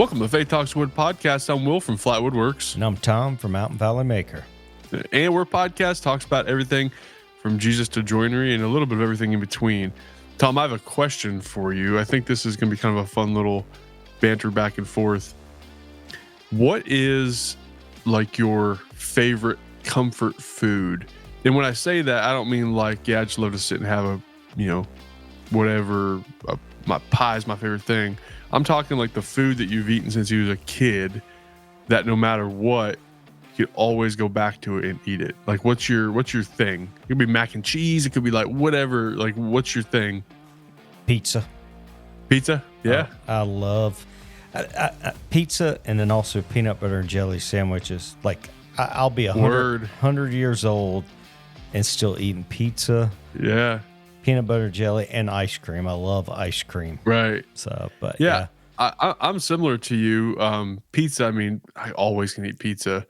Welcome to the Faith Talks Wood podcast. I'm Will from Flatwood Works. And I'm Tom from Mountain Valley Maker. And we're a podcast talks about everything from Jesus to joinery and a little bit of everything in between. Tom, I have a question for you. I think this is going to be kind of a fun little banter back and forth. What is like your favorite comfort food? And when I say that, I don't mean like, I just love to sit and have a, whatever, my pie is my favorite thing. I'm talking like the food that you've eaten since you was a kid that no matter what, you could always go back to it and eat it. Like, what's your thing? It could be mac and cheese. It could be like whatever. Like, what's your thing? Pizza. Pizza? Yeah. I love pizza, and then also peanut butter and jelly sandwiches. Like, I'll be 100 years old and still eating pizza. Yeah. Peanut butter, jelly, and ice cream. I love ice cream. Right. So, but yeah. I'm similar to you. Pizza, I mean, I always can eat pizza.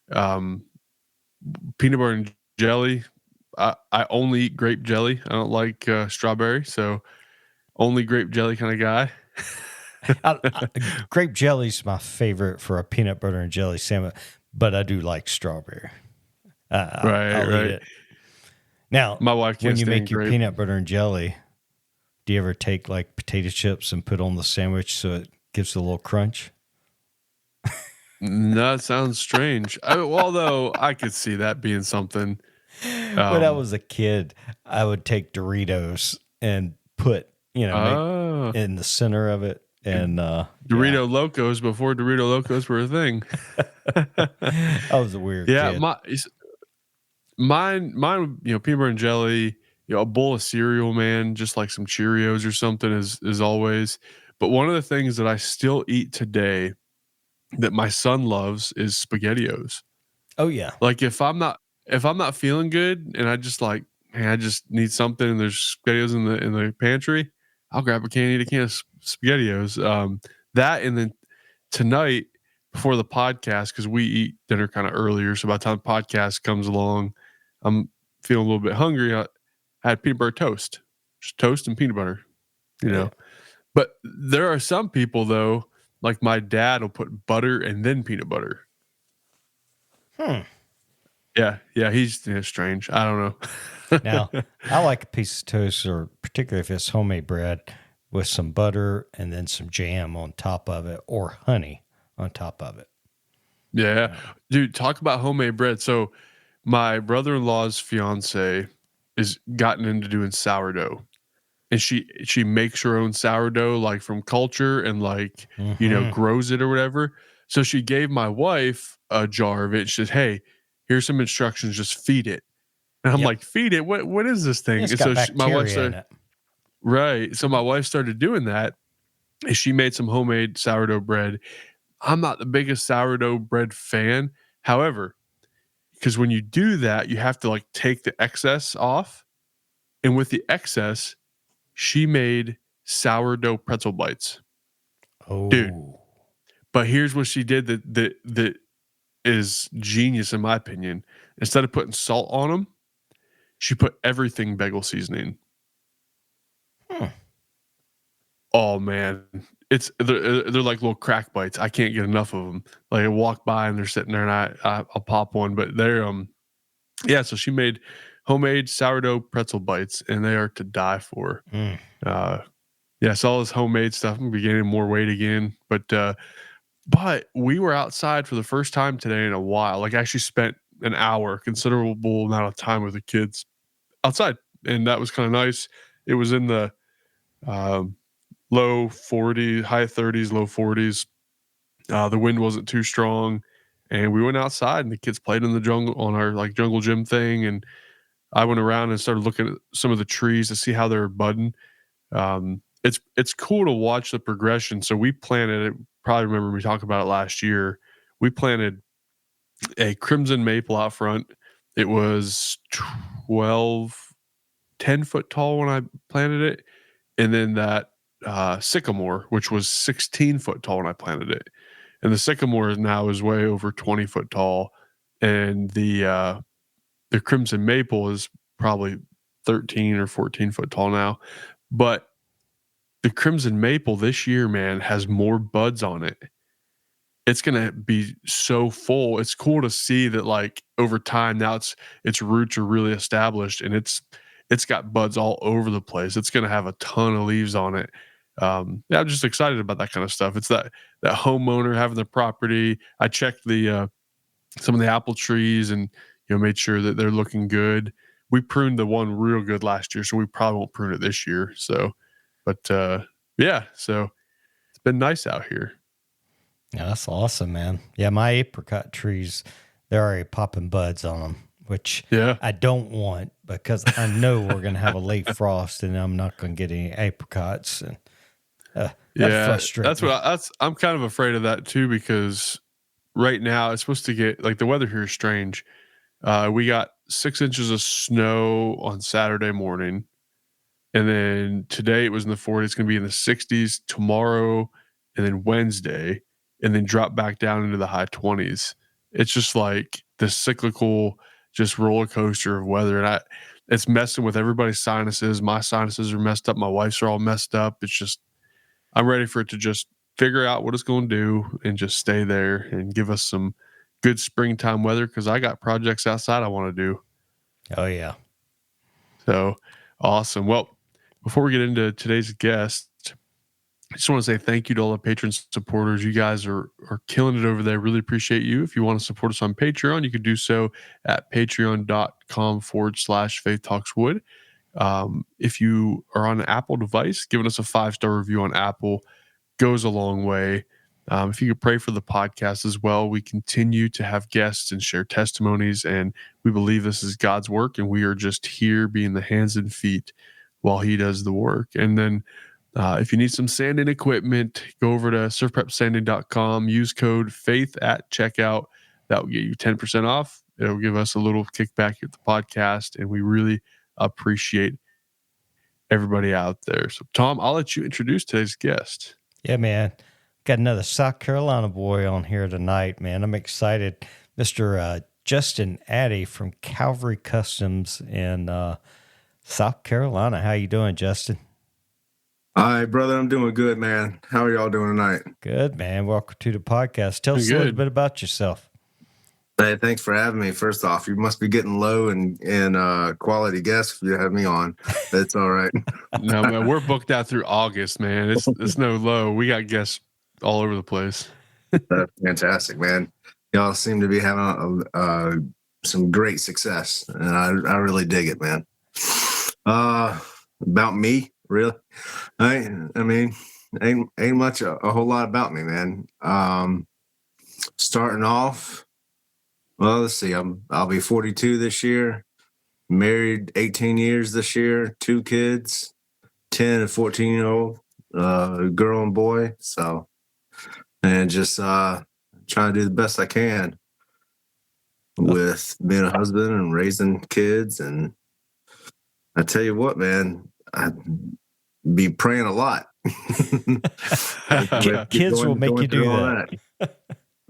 Peanut butter and jelly. I only eat grape jelly. I don't like strawberry, so only grape jelly kind of guy. Grape jelly's my favorite for a peanut butter and jelly sandwich, but I do like strawberry. I'll eat it. Now, my wife when you make your peanut butter and jelly, do you ever take like potato chips and put on the sandwich so it gives a little crunch? No, it sounds strange. Although I could see that being something. When I was a kid, I would take Doritos and put, in the center of it. And Dorito Locos before Dorito Locos were a thing. I was a weird kid. Mine, peanut butter and jelly, a bowl of cereal, man, just like some Cheerios or something is always. But one of the things that I still eat today that my son loves is SpaghettiOs. Oh yeah. Like if I'm not feeling good and I just like, man, I just need something and there's SpaghettiOs in the pantry, I'll grab a can, eat a can of SpaghettiOs. That, and then tonight before the podcast, because we eat dinner kind of earlier, so by the time the podcast comes along, I'm feeling a little bit hungry. I had peanut butter toast, just toast and peanut butter, know. But there are some people though, like my dad will put butter and then peanut butter. Yeah, he's strange. I don't know. Now, I like a piece of toast, or particularly if it's homemade bread, with some butter and then some jam on top of it, or honey on top of it. Yeah. Dude, talk about homemade bread. So my brother-in-law's fiance is gotten into doing sourdough. And she makes her own sourdough, like from culture, and like, grows it or whatever. So she gave my wife a jar of it. She said, hey, here's some instructions, just feed it. And I'm like, feed it? What is this thing? It's got bacteria my wife started, in it. Right. So my wife started doing that, and she made some homemade sourdough bread. I'm not the biggest sourdough bread fan. However, because when you do that, you have to like take the excess off. And with the excess, she made sourdough pretzel bites. Oh, dude. But here's what she did that is genius in my opinion. Instead of putting salt on them, she put everything bagel seasoning. Oh man, they're like little crack bites. I can't get enough of them. Like I walk by and they're sitting there, and I'll pop one. But they're So she made homemade sourdough pretzel bites, and they are to die for. So all this homemade stuff. I'm gaining more weight again, but we were outside for the first time today in a while. Like I actually spent an hour, considerable amount of time with the kids outside, and that was kind of nice. It was in the low 40s, high 30s, low 40s. The wind wasn't too strong, and we went outside, and the kids played in the jungle on our like jungle gym thing, and I went around and started looking at some of the trees to see how they're budding. It's cool to watch the progression. So we planted it. Probably remember we talked about it last year. We planted a crimson maple out front. It was 10 foot tall when I planted it. And then that sycamore, which was 16 foot tall when I planted it. And the sycamore now is way over 20 foot tall. And the crimson maple is probably 13 or 14 foot tall now. But the crimson maple this year, man, has more buds on it it's going to be so full. It's cool to see that like over time now its roots are really established, and it's got buds all over the place. It's going to have a ton of leaves on it. Yeah, I'm just excited about that kind of stuff. It's that homeowner having the property. I checked the some of the apple trees and made sure that they're looking good. We pruned the one real good last year, so we probably won't prune it this year. So, but yeah, so it's been nice out here. Yeah, that's awesome, man. Yeah, my apricot trees, they're already popping buds on them, which I don't want because I know we're going to have a late frost and I'm not going to get any apricots. And I'm kind of afraid of that too, because right now it's supposed to get like the weather here is strange. We got 6 inches of snow on Saturday morning. And then today it was in the 40s. It's going to be in the 60s tomorrow and then Wednesday, and then drop back down into the high 20s. It's just like the cyclical, just roller coaster of weather. And it's messing with everybody's sinuses. My sinuses are messed up. My wife's are all messed up. It's just, I'm ready for it to just figure out what it's going to do and just stay there and give us some good springtime weather, because I got projects outside I want to do. Oh, yeah. So awesome. Well, before we get into today's guest, I just want to say thank you to all the patrons, supporters. You guys are killing it over there. Really appreciate you. If you want to support us on Patreon, you can do so at patreon.com/Faith Talks Wood. If you are on an Apple device, giving us a 5-star review on Apple goes a long way. If you could pray for the podcast as well. We continue to have guests and share testimonies, and we believe this is God's work, and we are just here being the hands and feet while he does the work. And then if you need some sanding equipment, go over to surfprepsanding.com, use code FAITH at checkout. That will get you 10% off. It'll give us a little kickback at the podcast, and we really appreciate everybody out there. So, Tom, I'll let you introduce today's guest. Yeah, man. Got another South Carolina boy on here tonight, man. I'm excited. Mr. Justin Addy from Calvary Customs in South Carolina. How you doing, Justin? Hi, brother. I'm doing good, man. How are y'all doing tonight? Good, man. Welcome to the podcast. Tell us a little bit about yourself. Hey, thanks for having me. First off, you must be getting low in quality guests if you have me on. That's all right. No, man, we're booked out through August, man. It's no low. We got guests all over the place. That's fantastic, man. Y'all seem to be having some great success, and I really dig it, man. About me, really? I mean, ain't much a whole lot about me, man. Starting off, well, let's see. I'll be 42 this year. Married 18 years this year. 2 kids, 10 and 14-year-old, girl and boy. So, and just trying to do the best I can with being a husband and raising kids. And I tell you what, man, I'd be praying a lot. Kids will make you do that.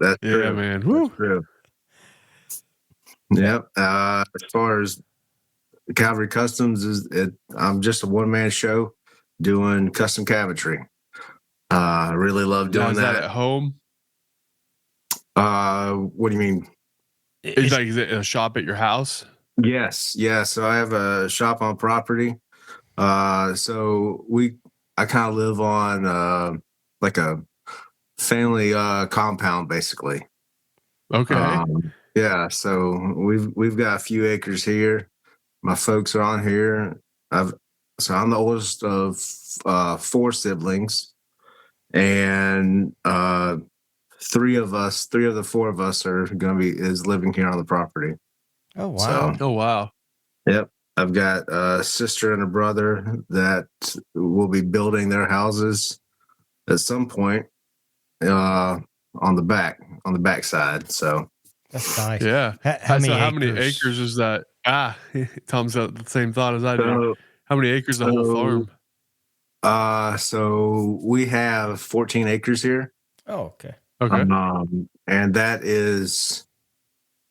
That's yeah, true. Man. Woo. That's true. Yep. As far as Calvary Customs, I'm just a one-man show doing custom cabinetry. I really love doing is that at home? What do you mean? Is it a shop at your house? Yes. Yeah. So I have a shop on property. So I kind of live on like a family compound, basically. Okay. Yeah. So we've got a few acres here. My folks are on here. So I'm the oldest of 4 siblings, and 3 of the 4 of us are is living here on the property. Oh wow! Oh wow! Yep. I've got a sister and a brother that will be building their houses at some point on the back side. So that's nice. Yeah. How many acres is that? Tom's got the same thought as I do. How many acres the whole farm? So we have 14 acres here. Oh, okay. Okay. And that is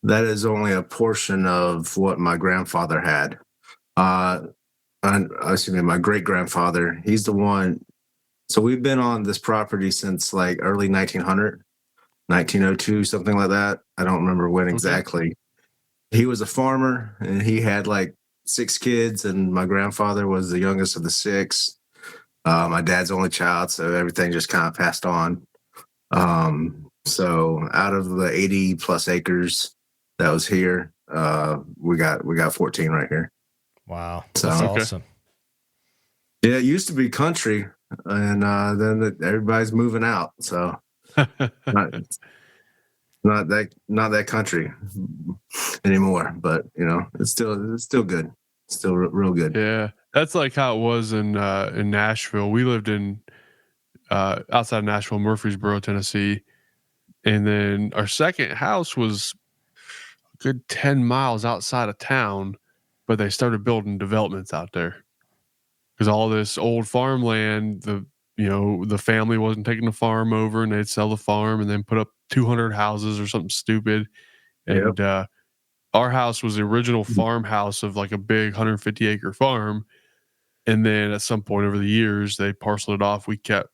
only a portion of what my grandfather had. My great grandfather, he's the one. So we've been on this property since like early 1900. 1902, something like that. I don't remember when exactly. He was a farmer, and he had like 6 kids, and my grandfather was the youngest of the 6. My dad's only child, so everything just kind of passed on. So out of the 80 plus acres that was here, we got 14 right here. Wow, So, that's awesome. Yeah, it used to be country, and then everybody's moving out. So not that country anymore. But it's still good. Still real good. Yeah, that's like how it was in Nashville. We lived in outside of Nashville, Murfreesboro, Tennessee, and then our second house was a good 10 miles outside of town, but they started building developments out there because all this old farmland, the family wasn't taking the farm over, and they'd sell the farm and then put up 200 houses or something stupid. Yep. And our house was the original farmhouse of like a big 150-acre farm. And then at some point over the years, they parceled it off.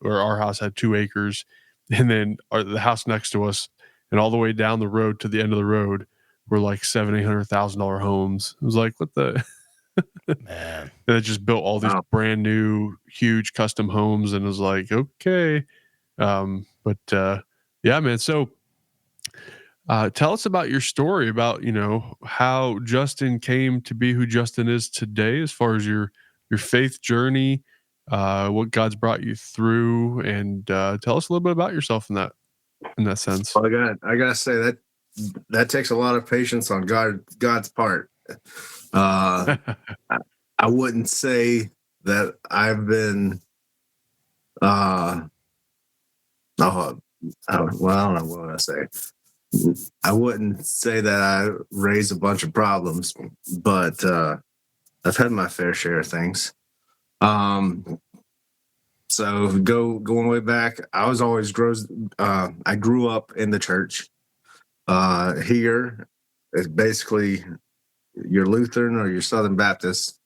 Our house had 2 acres, and then the house next to us, and all the way down the road to the end of the road were like $700,000-$800,000 homes. It was like, what the? Man. And they just built all these brand new, huge custom homes, and it was like, okay, yeah, man. So, tell us about your story about how Justin came to be who Justin is today, as far as your faith journey, what God's brought you through, and tell us a little bit about yourself in that sense. Well, I gotta say that takes a lot of patience on God's part. I wouldn't say that I've been I don't know what would I say. I wouldn't say that I raised a bunch of problems, but I've had my fair share of things. So going way back, I grew up in the church. Here, it's basically your Lutheran or your Southern Baptist,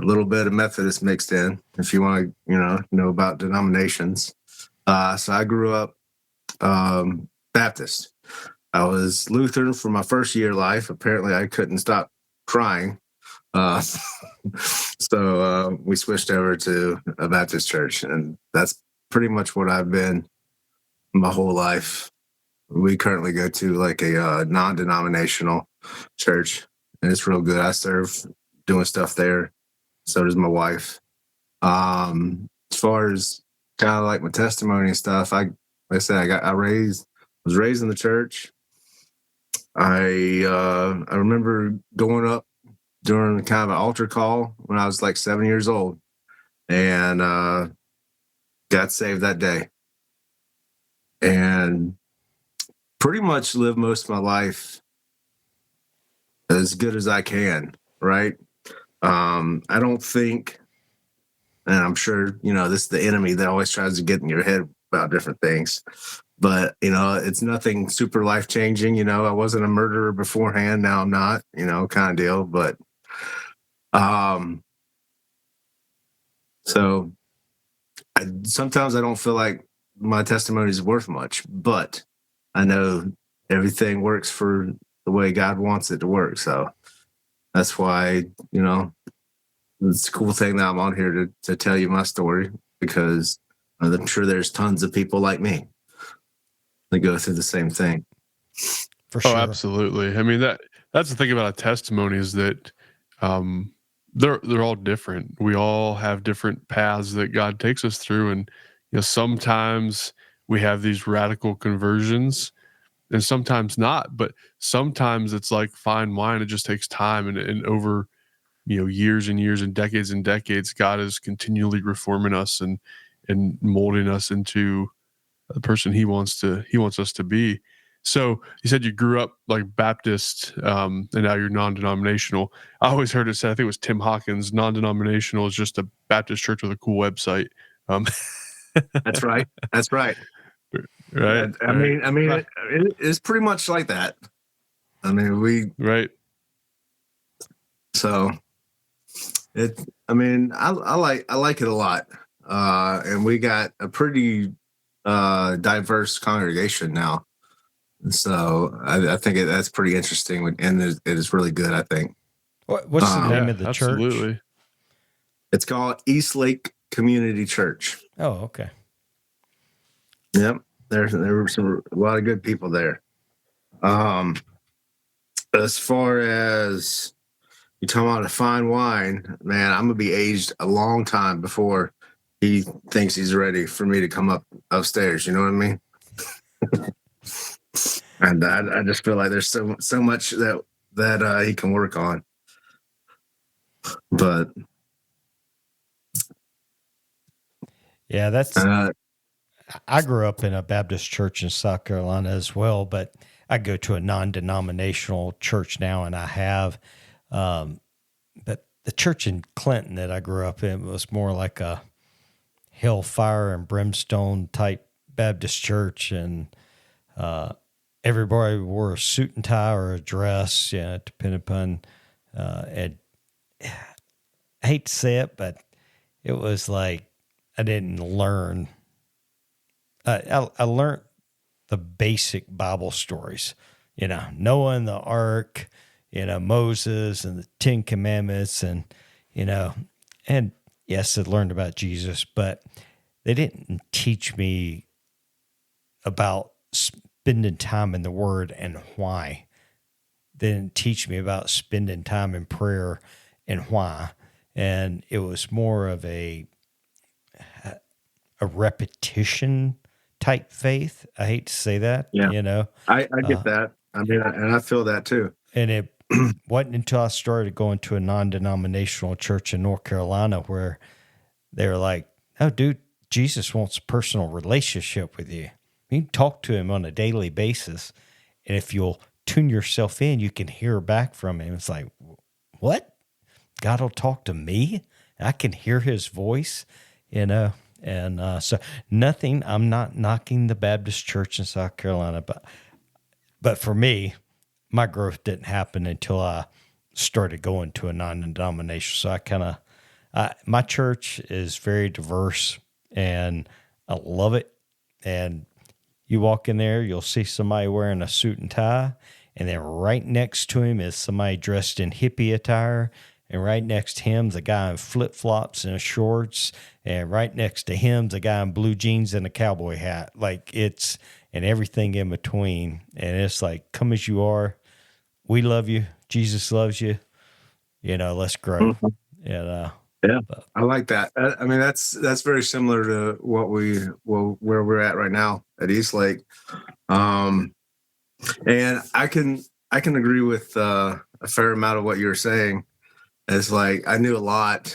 a little bit of Methodist mixed in, if you want to, know about denominations. So I grew up Baptist. I was Lutheran for my first year of life. Apparently, I couldn't stop crying. So we switched over to a Baptist church, and that's pretty much what I've been my whole life. We currently go to like a non-denominational church, and it's real good. I serve doing stuff there. So does my wife. As far as kind of like my testimony and stuff, like I said, was raised in the church. I remember going up during kind of an altar call when I was like 7 years old, and got saved that day, and pretty much lived most of my life as good as I can. Right. I don't think, and I'm sure, this is the enemy that always tries to get in your head about different things, but, it's nothing super life-changing. I wasn't a murderer beforehand. Now I'm not, kind of deal. But, so sometimes I don't feel like my testimony is worth much, but I know everything works for the way God wants it to work. So that's why, it's a cool thing that I'm on here to tell you my story, because I'm sure there's tons of people like me that go through the same thing. For sure. Oh, absolutely. I mean, that's the thing about a testimony is that they're all different. We all have different paths that God takes us through, and sometimes we have these radical conversions, and sometimes not. But sometimes it's like fine wine; it just takes time, and over years and years and decades, God is continually reforming us and molding us into the person He wants us to be. So you said you grew up like Baptist, and now you're non-denominational. I always heard it said, I think it was Tim Hawkins, non-denominational is just a Baptist church with a cool website. That's right. That's right. Right. I mean, it's pretty much like that. I mean, right. So I like it a lot. And we got a pretty diverse congregation now. So I think that's pretty interesting, and it is really good, I think. What's the name of the church? Absolutely. It's called East Lake Community Church. Oh, okay. Yep. There were a lot of good people there. As far as you talking about a fine wine, man, I'm gonna be aged a long time before he thinks he's ready for me to come upstairs. You know what I mean? And I just feel like there's so much that he can work on. But yeah, that's. I grew up in a Baptist church in South Carolina as well, but I go to a non-denominational church now, and I have. But the church in Clinton that I grew up in was more like a hellfire and brimstone type Baptist church, and everybody wore a suit and tie or a dress, depending upon. And I hate to say it, but it was like I didn't learn. I learned the basic Bible stories, Noah and the ark, Moses and the 10 Commandments, and and yes, I learned about Jesus, but they didn't teach me about spending time in the Word and why. They didn't teach me about spending time in prayer and why. And it was more of a repetition type faith. I hate to say that, yeah, I get that. I mean, and I feel that too. And it wasn't until I started going to a non-denominational church in North Carolina where they were like, "Oh, dude, Jesus wants a personal relationship with you. You can talk to him on a daily basis, and if you'll tune yourself in, you can hear back from him." It's like, what? God will talk to me? I can hear his voice, And so nothing, I'm not knocking the Baptist church in South Carolina, but for me, my growth didn't happen until I started going to a non-denominational. So my church is very diverse and I love it. And you walk in there, you'll see somebody wearing a suit and tie, and then right next to him is somebody dressed in hippie attire. And right next to him's a guy in flip-flops and shorts. And right next to him's a guy in blue jeans and a cowboy hat. And everything in between. And it's like, come as you are. We love you. Jesus loves you. Let's grow. Mhm. And, yeah, I like that. I mean, that's very similar to where we're at right now at East Lake. And I can agree with a fair amount of what you're saying. It's like I knew a lot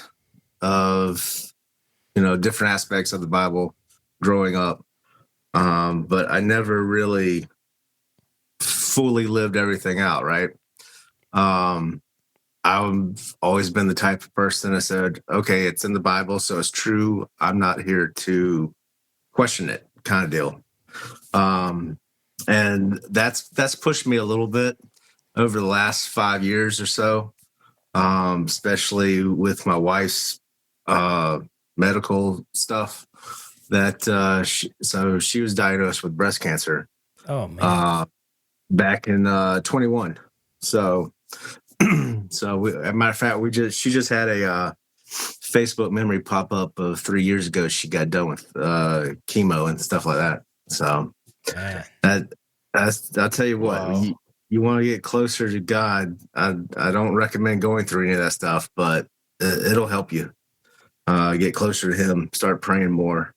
of different aspects of the Bible growing up, but I never really fully lived everything out. Right. I've always been the type of person that said, okay, it's in the Bible, so it's true. I'm not here to question it, kind of deal. And that's pushed me a little bit over the last 5 years or so, especially with my wife's medical stuff. That she was diagnosed with breast cancer. Oh man! Back in 21. So. So, as a matter of fact, she just had a Facebook memory pop up of 3 years ago. She got done with chemo and stuff like that. So, I'll tell you what, wow. you want to get closer to God. I don't recommend going through any of that stuff, but it'll help you get closer to Him. Start praying more,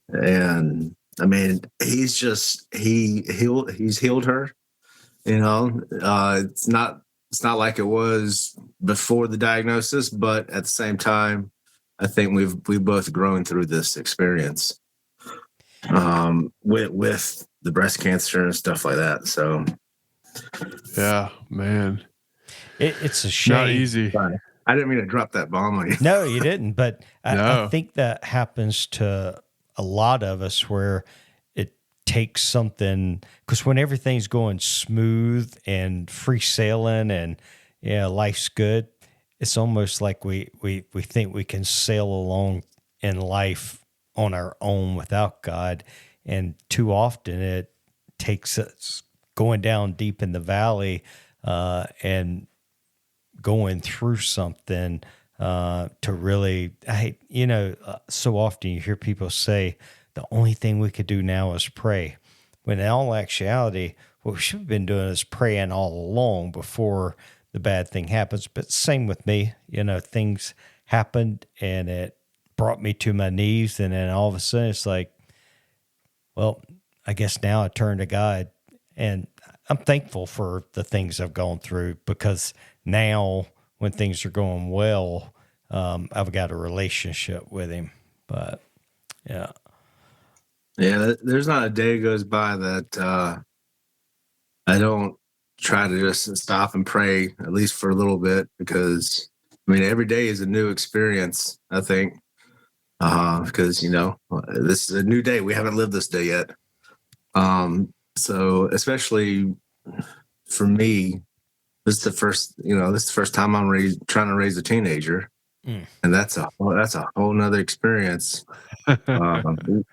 and I mean, he's healed her. It's not like it was before the diagnosis, but at the same time, I think we've both grown through this experience with the breast cancer and stuff like that. So, yeah, man, It's a shame. Not easy. Sorry. I didn't mean to drop that bomb on you. No, you didn't. But No. I think that happens to a lot of us where it takes something, because when everything's going smooth and free sailing and life's good, it's almost like we think we can sail along in life on our own without God. And too often it takes us going down deep in the valley and going through something to really, so often you hear people say the only thing we could do now is pray. When in all actuality, what we should have been doing is praying all along before the bad thing happens. But same with me, things happened and it brought me to my knees. And then all of a sudden it's like, well, I guess now I turn to God, and I'm thankful for the things I've gone through, because now when things are going well, I've got a relationship with him. But yeah. Yeah, there's not a day goes by that I don't try to just stop and pray, at least for a little bit, because every day is a new experience, I think, because this is a new day. We haven't lived this day yet. So especially for me, this is the first time I'm trying to raise a teenager, and that's a whole nother experience.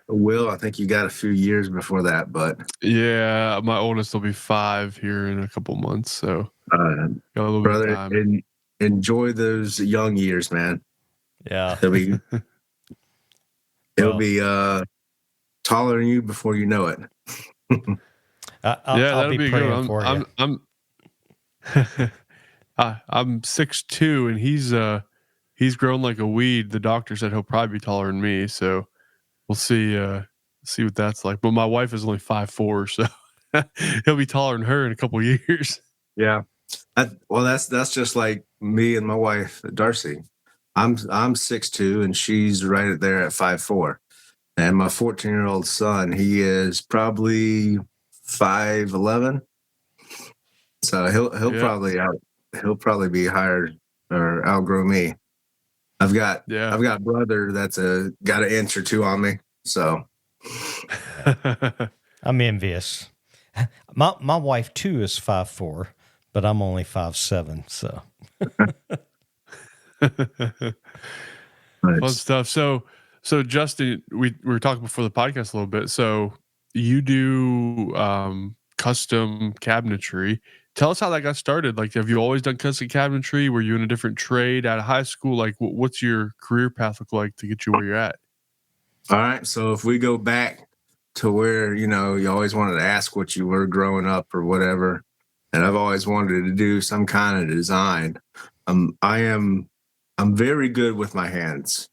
Will, I think you got a few years before that, but yeah, my oldest will be 5 here in a couple months, so got a little brother, bit of time. Enjoy those young years, man. Yeah, it'll be taller than you before you know it. I'll be praying for you. I'm 6'2", and he's grown like a weed. The doctor said he'll probably be taller than me, so we'll see what that's like. But my wife is only 5'4", so he'll be taller than her in a couple of years. Yeah. That's just like me and my wife, Darcy. I'm 6'2", and she's right there at 5'4". And my 14-year-old son, he is probably 5'11". So he'll probably be higher or outgrow me. I've got brother that's got an inch or two on me. So I'm envious. My wife too is 5'4", but I'm only 5'7". So fun stuff. So Justin, we were talking before the podcast a little bit. So you do custom cabinetry. Tell us how that got started. Like, have you always done custom cabinetry? Were you in a different trade out of high school? Like, what's your career path look like to get you where you're at? All right. So if we go back to where, you always wanted to ask what you were growing up or whatever, and I've always wanted to do some kind of design. I'm very good with my hands.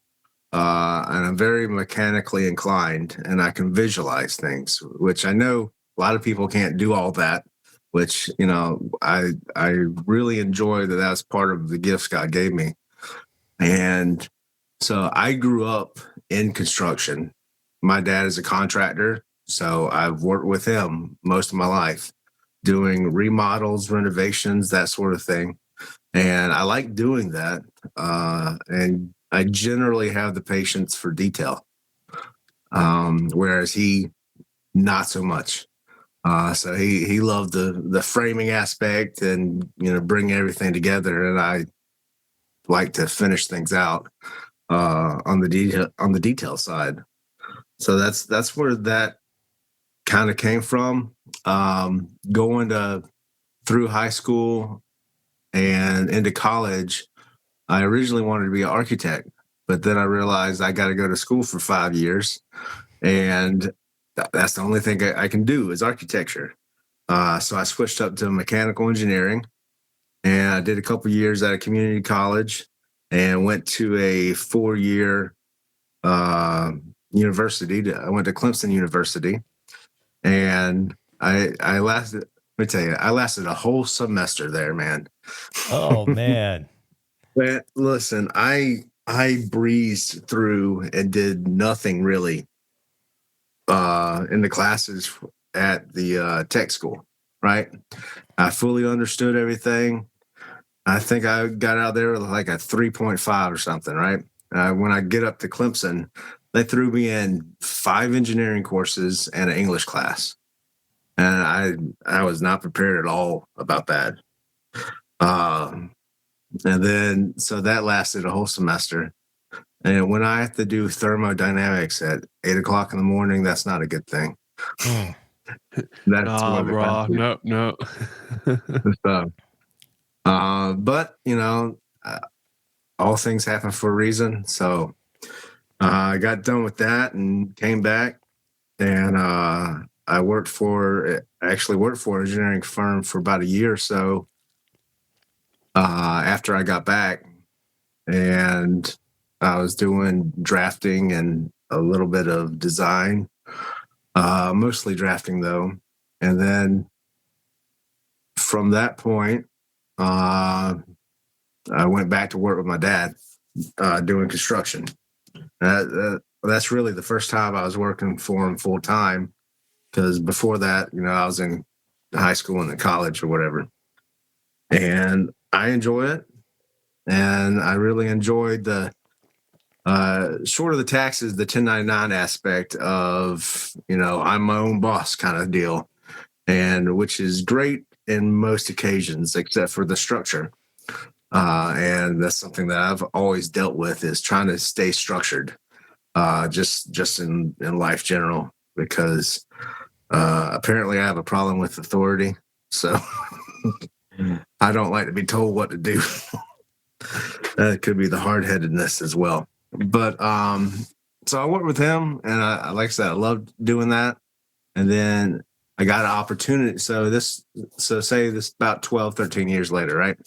And I'm very mechanically inclined, and I can visualize things, which I know a lot of people can't do all that, which, I really enjoy that. That's part of the gifts God gave me. And so I grew up in construction. My dad is a contractor, so I've worked with him most of my life, doing remodels, renovations, that sort of thing. And I like doing that. And I generally have the patience for detail, whereas he not so much. So he loved the framing aspect and bring everything together, and I like to finish things out on the detail side. So that's where that kind of came from. Going through high school and into college, I originally wanted to be an architect, but then I realized I got to go to school for 5 years, and that's the only thing I can do is architecture. So I switched up to mechanical engineering, and I did a couple years at a community college and went to a 4-year university. I went to Clemson University, and I lasted. Let me tell you, I lasted a whole semester there, man. Oh man. But listen, I breezed through and did nothing really in the classes at the tech school, right? I fully understood everything. I think I got out there with like a 3.5 or something, right? When I get up to Clemson, they threw me in 5 engineering courses and an English class. And I was not prepared at all about that. And then, so that lasted a whole semester. And when I have to do thermodynamics at 8 o'clock in the morning, that's not a good thing. That's Ah, what it bro. happened. No. So, but all things happen for a reason. So I got done with that and came back, and I actually worked for an engineering firm for about a year or so after I got back, and I was doing drafting and a little bit of design, mostly drafting though. And then from that point, I went back to work with my dad doing construction. That's really the first time I was working for him full time, because before that, I was in high school and in college or whatever. And I enjoy it. And I really enjoyed the short of the taxes, the 1099 aspect of, I'm my own boss kind of deal, and which is great in most occasions, except for the structure. And that's something that I've always dealt with, is trying to stay structured, just in life general, because apparently I have a problem with authority. So I don't like to be told what to do. That could be the hard-headedness as well. But so I worked with him, and like I said, I loved doing that. And then I got an opportunity. So say this about 12, 13 years later, right?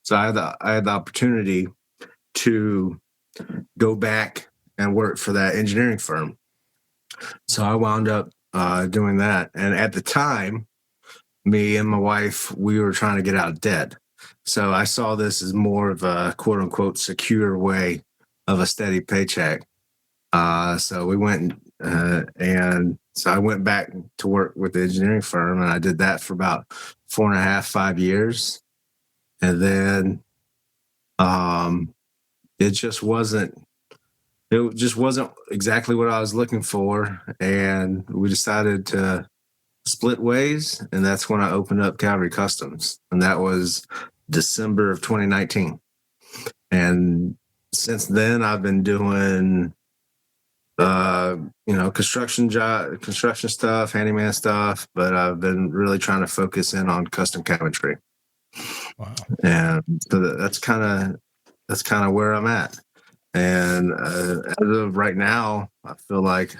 So I had the opportunity to go back and work for that engineering firm. So I wound up doing that. And at the time, me and my wife, we were trying to get out of debt. So I saw this as more of a quote unquote secure way of a steady paycheck. So we went and so I went back to work with the engineering firm, and I did that for about 4.5, 5 years. And then it just wasn't exactly what I was looking for. And we decided to split ways. And that's when I opened up Calvary Customs. And that was December of 2019. And since then I've been doing construction stuff, handyman stuff, but I've been really trying to focus in on custom cabinetry. Wow. And so that's kind of where I'm at. And as of right now, I feel like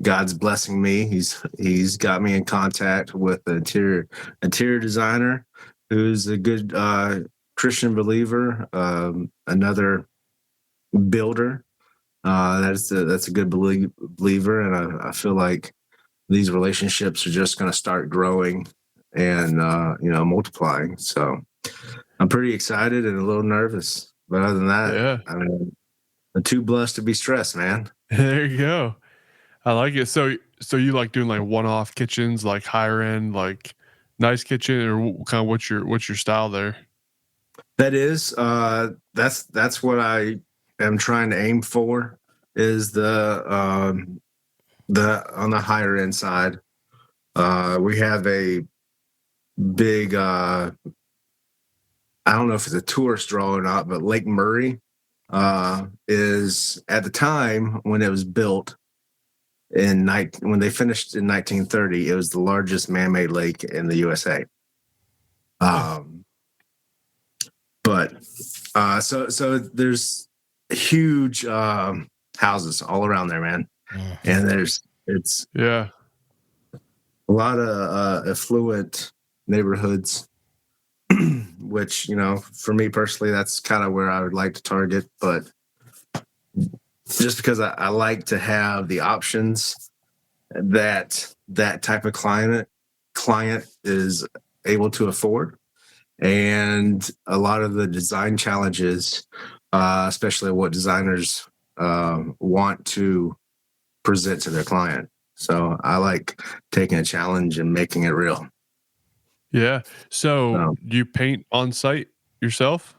God's blessing me. He's got me in contact with an interior designer who's a good Christian believer, another builder that's a good believer, and I feel like these relationships are just going to start growing and multiplying. So I'm pretty excited and a little nervous, but other than that, Yeah. I mean, I'm too blessed to be stressed, man. There you go. I like it. So you like doing like one-off kitchens, like higher end, like nice kitchen, or kind of what's your style there? That is that's what I am trying to aim for, is the on the higher end side. We have a big I don't know if it's a tourist draw or not, but Lake Murray is, at the time when it was built when they finished in 1930, it was the largest man-made lake in the USA. But so there's huge houses all around there, man, and it's Yeah. a lot of affluent neighborhoods, which, for me personally, that's kind of where I would like to target. But just because I like to have the options that type of client is able to afford, and a lot of the design challenges, especially what designers want to present to their client. So I like taking a challenge and making it real. Yeah. So do you paint on site yourself?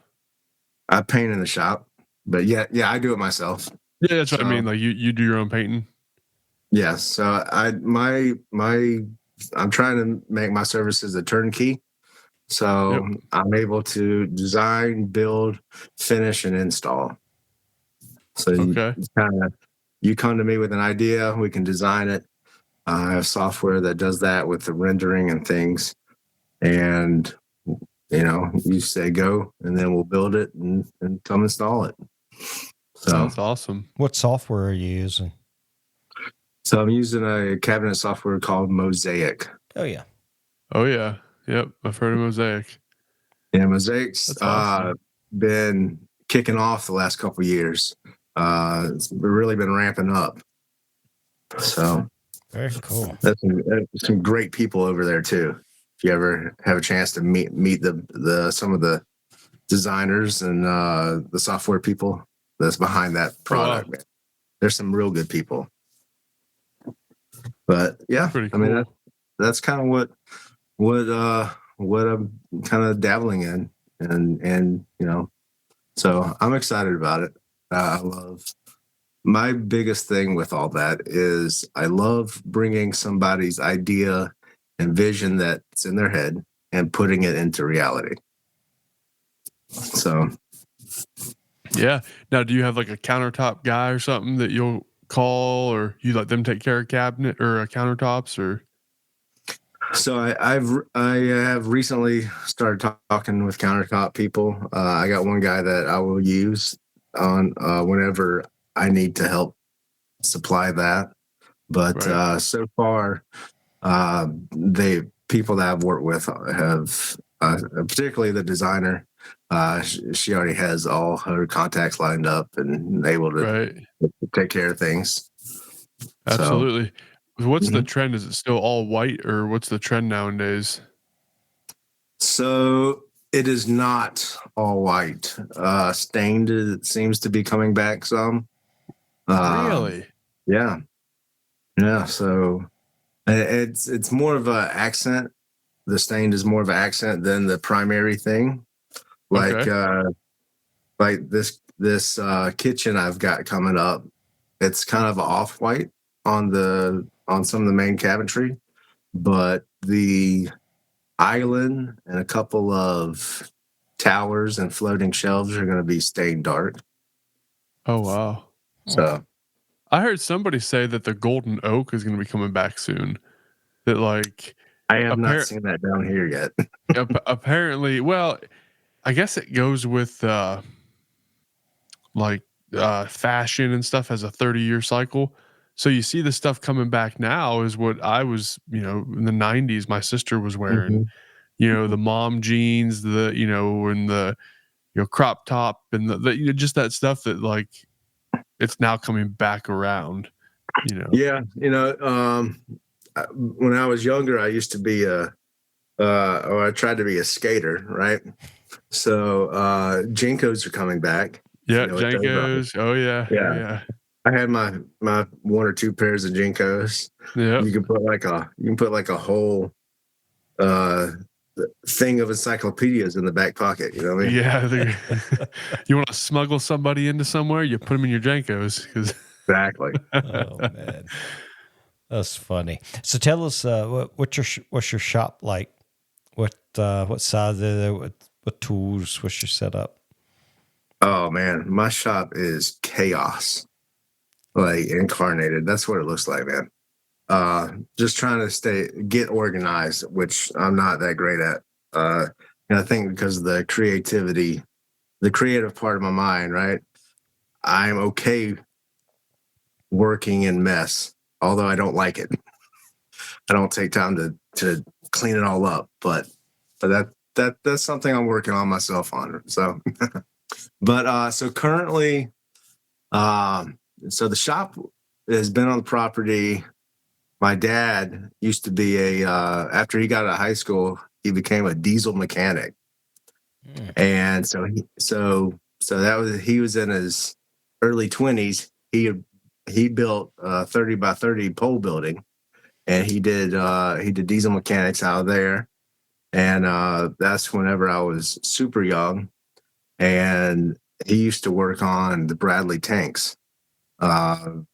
I paint in the shop, but yeah, I do it myself. Yeah, that's what I mean. Like you do your own painting. Yes. So I'm trying to make my services a turnkey. So I'm able to design, build, finish, and install. So Okay. you come to me with an idea, we can design it, I have software that does that with the rendering and things. And, you say go, and then we'll build it and come install it. So that's awesome. What software are you using? So I'm using a cabinet software called Mosaic. Oh, yeah. Oh, yeah. Yep. I've heard of Mosaic. Yeah, Mosaic's Awesome. been kicking off the last couple of years. It's really been ramping up. So very cool. That's some great people over there too. If you ever have a chance to meet the some of the designers and the software people that's behind that product, wow. There's some real good people. But yeah, Pretty cool. I mean that's kind of what I'm kind of dabbling in, and so I'm excited about it. I love. My biggest thing with all that is I love bringing somebody's idea and vision that's in their head and putting it into reality. So, yeah. Now, do you have like a countertop guy or something that you'll call, or you let them take care of cabinet or countertops, or? So I have recently started talking with countertop people. I got one guy that I will use on whenever I need to help supply that. But Right. so far, the people that I've worked with have, particularly the designer, she already has all her contacts lined up and able to Right. take care of things. Absolutely. What's the Mhm. trend? Is it still all white, or what's the trend nowadays? So it is not all white. Stained it seems to be coming back some. Really? Yeah. So it's more of an accent. The stained is more of an accent than the primary thing. Like Okay. like this kitchen I've got coming up. It's kind of off white on some of the main cabinetry, but the island and a couple of towers and floating shelves are going to be stained dark. Oh, wow. So I heard somebody say that the golden oak is going to be coming back soon. That like I have not appar- seen that down here yet. apparently, well, I guess it goes with like fashion and stuff has a 30-year cycle. So you see the stuff coming back now is what I was, in the 90s my sister was wearing, Mhm. the mom jeans, and the crop top and the just that stuff that like it's now coming back around, Yeah, when I was younger, I used to be or I tried to be a skater, right? So Jinkos are coming back. If you Yeah, know what those are. Jenkos. Oh yeah. Oh Yeah, yeah. I had my one or two pairs of Jinkos. Yep. You can put like a whole uh thing of encyclopedias in the back pocket. You know what I mean? Yeah. You want to smuggle somebody into somewhere, you put them in your Jenkos because Exactly. Oh, man. That's funny. So tell us, what's your shop like? What size is it? What tools? What's your setup? Oh man, my shop is chaos, like incarnated. That's what it looks like, man. Just trying to get organized, which I'm not that great at. And I think because of the creativity, the creative part of my mind, right? I'm okay working in mess, although I don't like it. I don't take time to clean it all up, but that's something I'm working on myself on. So, but so currently, so the shop has been on the property. My dad used to be after he got out of high school, he became a diesel mechanic. Mm. And so he was in his early 20s. He built a 30 by 30 pole building, and he did diesel mechanics out of there. And that's whenever I was super young. And he used to work on the Bradley tanks because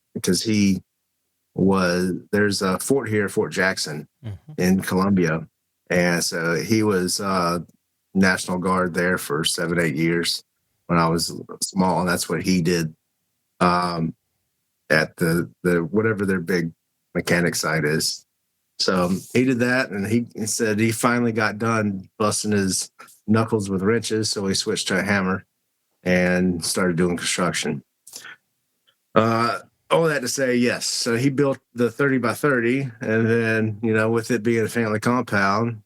there's a fort here, Fort Jackson Mm-hmm. in Columbia. And so he was National Guard there for 7-8 years when I was small. And that's what he did at the whatever their big mechanic side is. So he did that, and he said he finally got done busting his knuckles with wrenches, so he switched to a hammer and started doing construction. All that to say, yes. So he built the 30 by 30, and then, with it being a family compound,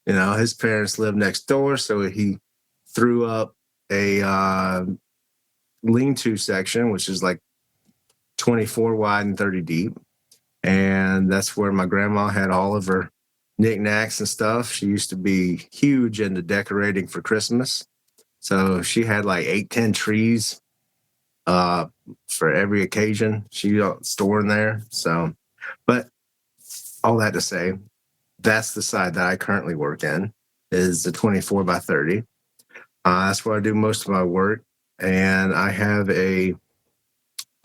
his parents lived next door, so he threw up a lean-to section, which is like 24 wide and 30 deep. And that's where my grandma had all of her knickknacks and stuff. She used to be huge into decorating for Christmas. So she had like 8-10 trees for every occasion. She storing there. So, but all that to say, that's the side that I currently work in, is the 24 by 30. That's where I do most of my work. And I have a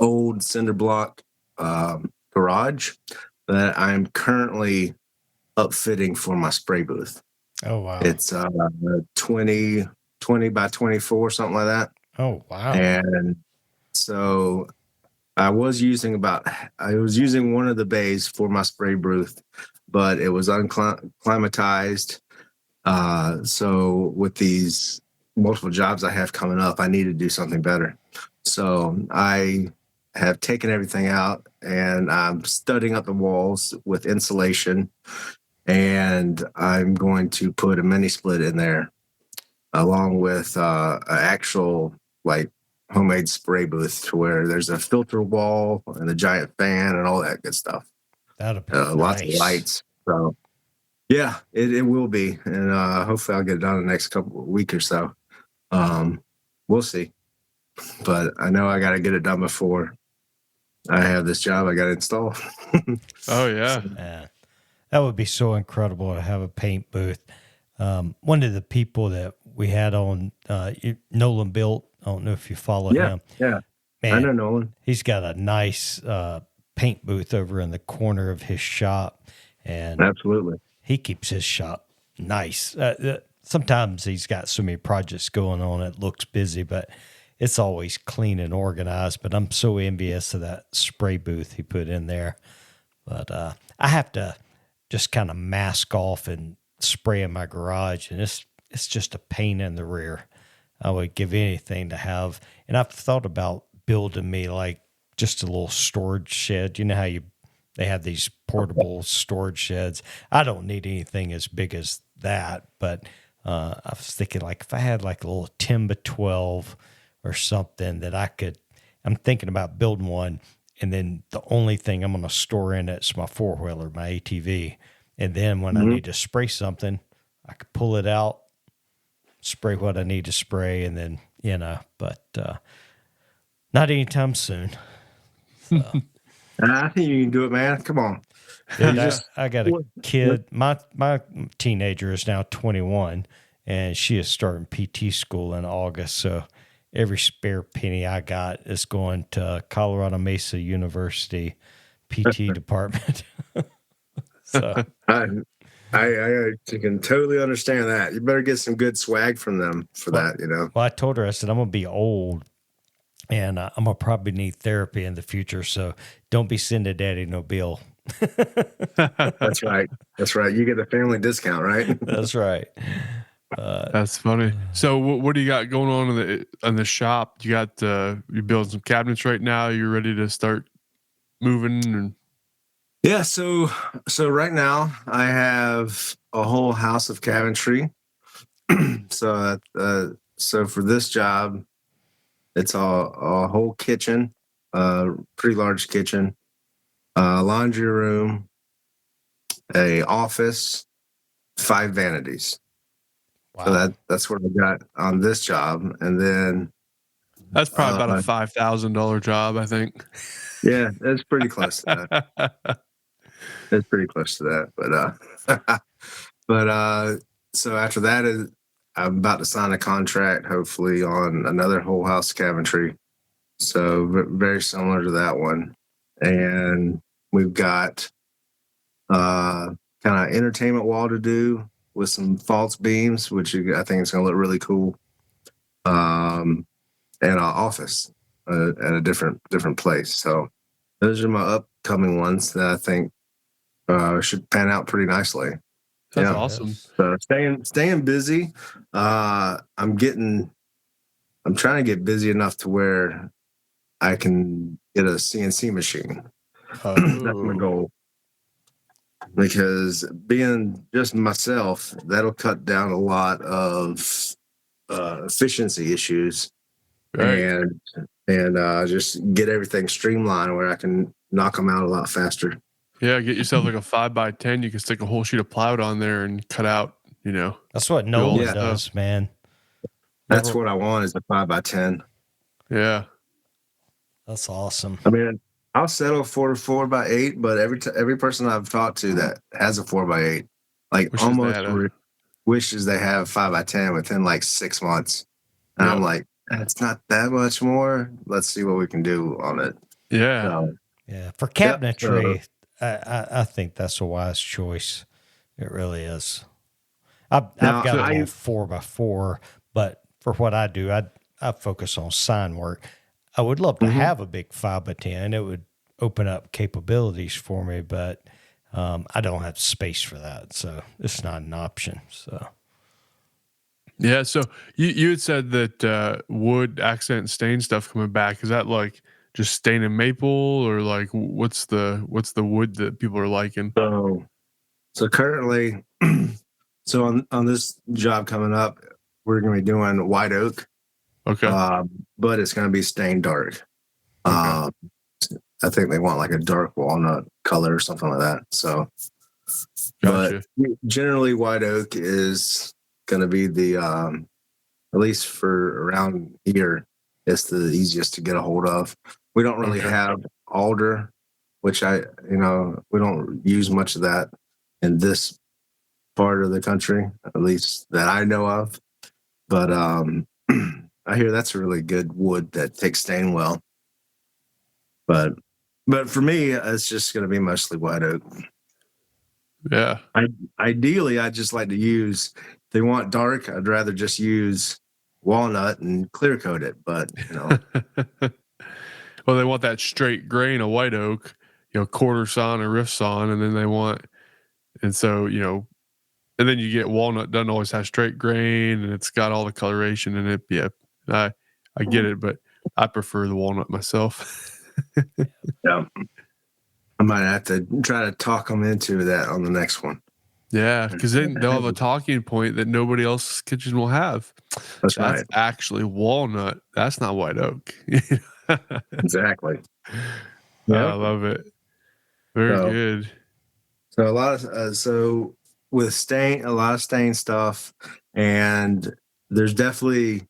old cinder block garage that I'm currently upfitting for my spray booth. Oh, wow. It's 20 by 24, something like that. Oh, wow. And so I was using one of the bays for my spray booth, but it was unclimatized. So with these multiple jobs I have coming up, I need to do something better. So I have taken everything out, and I'm studding up the walls with insulation, and I'm going to put a mini split in there along with an actual like homemade spray booth, to where there's a filter wall and a giant fan and all that good stuff. That'll be lots nice. of lights. So yeah, it will be, and hopefully I'll get it done in the next week or so. We'll see, but I know I got to get it done before I have this job I got to install. Oh yeah. Man, that would be so incredible to have a paint booth. One of the people that we had on, Nolan Built, I don't know if you follow him. Yeah, Man, I know Nolan. He's got a nice paint booth over in the corner of his shop, and Absolutely, he keeps his shop nice. Sometimes he's got so many projects going on, it looks busy, but it's always clean and organized. But I'm so envious of that spray booth he put in there. But I have to just kind of mask off and spray in my garage, and it's just a pain in the rear. I would give anything to have, and I've thought about building me like just a little storage shed. You know how they have these portable storage sheds. I don't need anything as big as that, but I was thinking like if I had like a little 10 by 12 or something that I'm thinking about building one, and then the only thing I'm going to store in it's my four-wheeler, my ATV. And then when I need to spray something, I could pull it out, spray what I need to spray, and then, but not anytime soon. So. I think you can do it, man. Come on. Dude, I got a kid. My teenager is now 21, and she is starting PT school in August. So every spare penny I got is going to Colorado Mesa University PT department. So I can totally understand that. You better get some good swag from them for that, Well, I told her, I said, I'm going to be old, and I'm going to probably need therapy in the future. So don't be sending Daddy no bill. That's right. You get the family discount, right? That's right. That's funny. So what do you got going on in the shop? You got you building some cabinets right now. You're ready to start moving. Yeah. So right now I have a whole house of cabinetry. So for this job, it's a whole kitchen, pretty large kitchen, laundry room, a office, 5 vanities. Wow. So that's what I got on this job. And then that's probably about a $5,000 job, I think. Yeah, it's pretty close to that. It's pretty close to that. But so after that, I'm about to sign a contract, hopefully, on another whole house cabinetry. So very similar to that one. And we've got kind of entertainment wall to do with some false beams, which I think is going to look really cool. And an office at a different place. So those are my upcoming ones that I think should pan out pretty nicely. That's awesome. So staying busy. I'm trying to get busy enough to where I can get a CNC machine. That's my goal. Because being just myself, that'll cut down a lot of efficiency issues, right. and just get everything streamlined where I can knock them out a lot faster. Yeah, get yourself like a 5x10. You can stick a whole sheet of plywood on there and cut out. That's what Nolan does, man. That's what I want is a 5x10. Yeah, that's awesome. I mean, I'll settle for a 4x8, but every person I've talked to that has a 4x8, like wishes they have 5x10 within like 6 months. And I'm like, it's not that much more. Let's see what we can do on it. Yeah. Yeah. For cabinetry, I think that's a wise choice. It really is. I've got a 4x4, but for what I do, I focus on sign work. I would love to have a big 5x10. It would open up capabilities for me, but I don't have space for that, so it's not an option. So, yeah. So you had said that wood accent stain stuff coming back. Is that like just staining maple, or like what's the wood that people are liking? So currently, so on this job coming up, we're going to be doing white oak. Okay. But it's going to be stained dark. Okay. I think they want like a dark walnut color or something like that. So, gotcha. But generally white oak is going to be the, at least for around here, it's the easiest to get a hold of. We don't really have alder, which we don't use much of that in this part of the country, at least that I know of. But I hear that's a really good wood that takes stain well. But for me, it's just going to be mostly white oak. Yeah. Ideally, I'd just like to use, if they want dark, I'd rather just use walnut and clear coat it. But, well, they want that straight grain of white oak, quarter sawn or rift sawn. And then and then you get walnut doesn't always have straight grain and it's got all the coloration in it. Yeah. I get it, but I prefer the walnut myself. Yeah. I might have to try to talk them into that on the next one. Yeah, because then they'll have a talking point that nobody else's kitchen will have. That's right. Actually walnut. That's not white oak. Exactly. I love it. Very good. So a lot of with stain, a lot of stain stuff, and there's definitely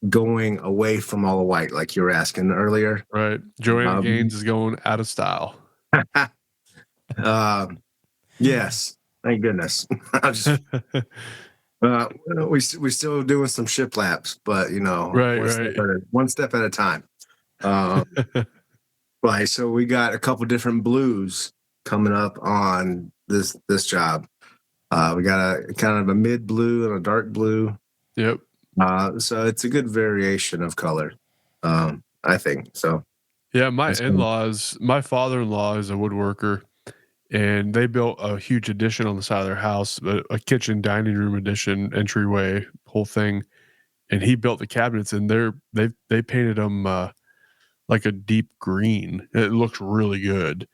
going away from all the white, like you were asking earlier. Right. Joanna Gaines is going out of style. Yes. Thank goodness. We still doing some shiplaps, but one step at a time. Right. So we got a couple different blues coming up on this job. We got a kind of a mid blue and a dark blue. Yep. So it's a good variation of color, I think. So, yeah, my father-in-law is a woodworker, and they built a huge addition on the side of their house, a kitchen, dining room addition, entryway, whole thing. And he built the cabinets, and they painted them like a deep green. It looks really good,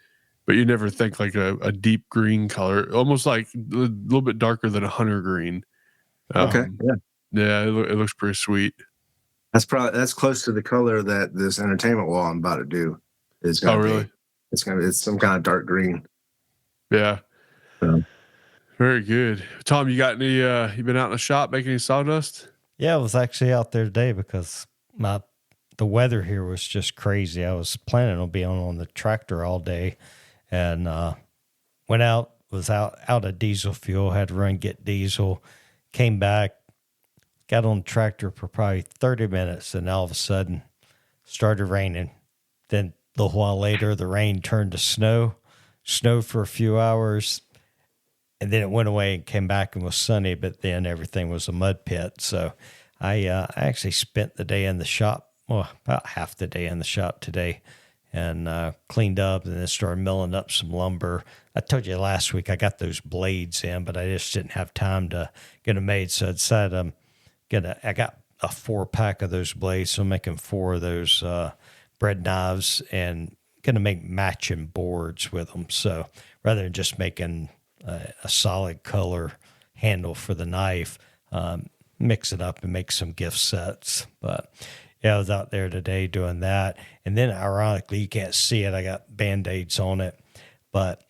but you never think like a deep green color, almost like a little bit darker than a hunter green. Okay. Yeah, it looks pretty sweet. That's close to the color that this entertainment wall I'm about to do is going to be. It's some kind of dark green. Yeah. Very good. Tom, you got any, you been out in the shop making any sawdust? Yeah, I was actually out there today because the weather here was just crazy. I was planning on being on the tractor all day and went out, was out of diesel fuel, had to run get diesel, came back, got on the tractor for probably 30 minutes, and all of a sudden started raining. Then a little while later, the rain turned to snow for a few hours, and then it went away and came back and was sunny, but then everything was a mud pit. So I actually spent the day in the shop, well, about half the day in the shop today, and cleaned up, and then started milling up some lumber. I told you last week I got those blades in, but I just didn't have time to get them made. So I decided I got a 4-pack of those blades, so I'm making 4 of those bread knives and going to make matching boards with them. So rather than just making a solid color handle for the knife, mix it up and make some gift sets. But yeah, I was out there today doing that. And then ironically, you can't see it, I got Band-Aids on it. But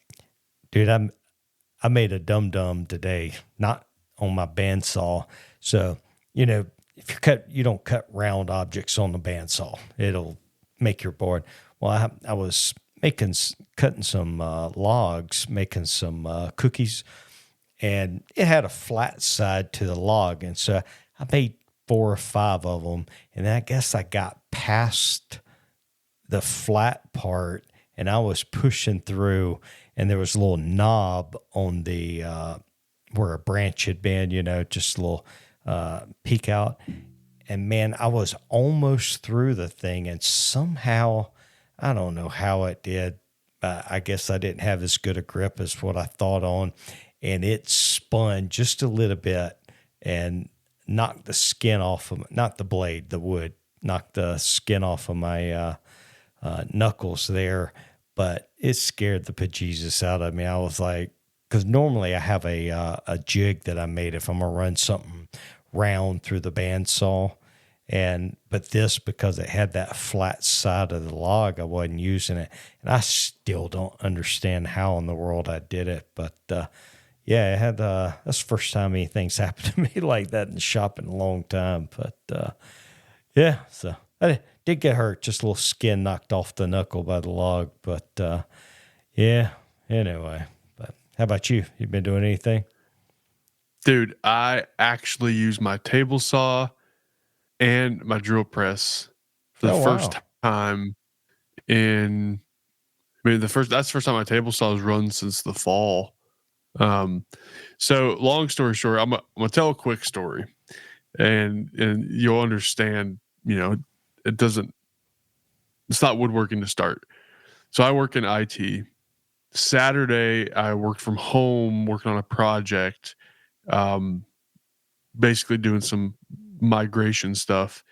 dude, I made a dum-dum today, not on my bandsaw. So, if you don't cut round objects on the bandsaw, it'll make your board. Well, I was cutting some logs, making some cookies, and it had a flat side to the log. And so I made 4 or 5 of them. And then I guess I got past the flat part and I was pushing through, and there was a little knob on the, where a branch had been, just a little peek out. And man, I was almost through the thing, and somehow, I don't know how it did. I guess I didn't have as good a grip as what I thought on, and it spun just a little bit and knocked the skin off of, not the blade, the wood, knocked the skin off of my knuckles there. But it scared the bejesus out of me. I was like, because normally I have a jig that I made if I'm gonna run something round through the bandsaw, but this, because it had that flat side of the log, I wasn't using it, and I still don't understand how in the world I did it. But yeah, it had that's the first time anything's happened to me like that in the shop in a long time. But yeah, so I did get hurt, just a little skin knocked off the knuckle by the log. But yeah, anyway. But how about you? You been doing anything? Dude, I actually used my table saw and my drill press for the first time that's the first time my table saw has run since the fall. So long story short, I'm gonna tell a quick story, and you'll understand, it's not woodworking to start. So I work in IT. Saturday, I worked from home working on a project, basically doing some migration stuff,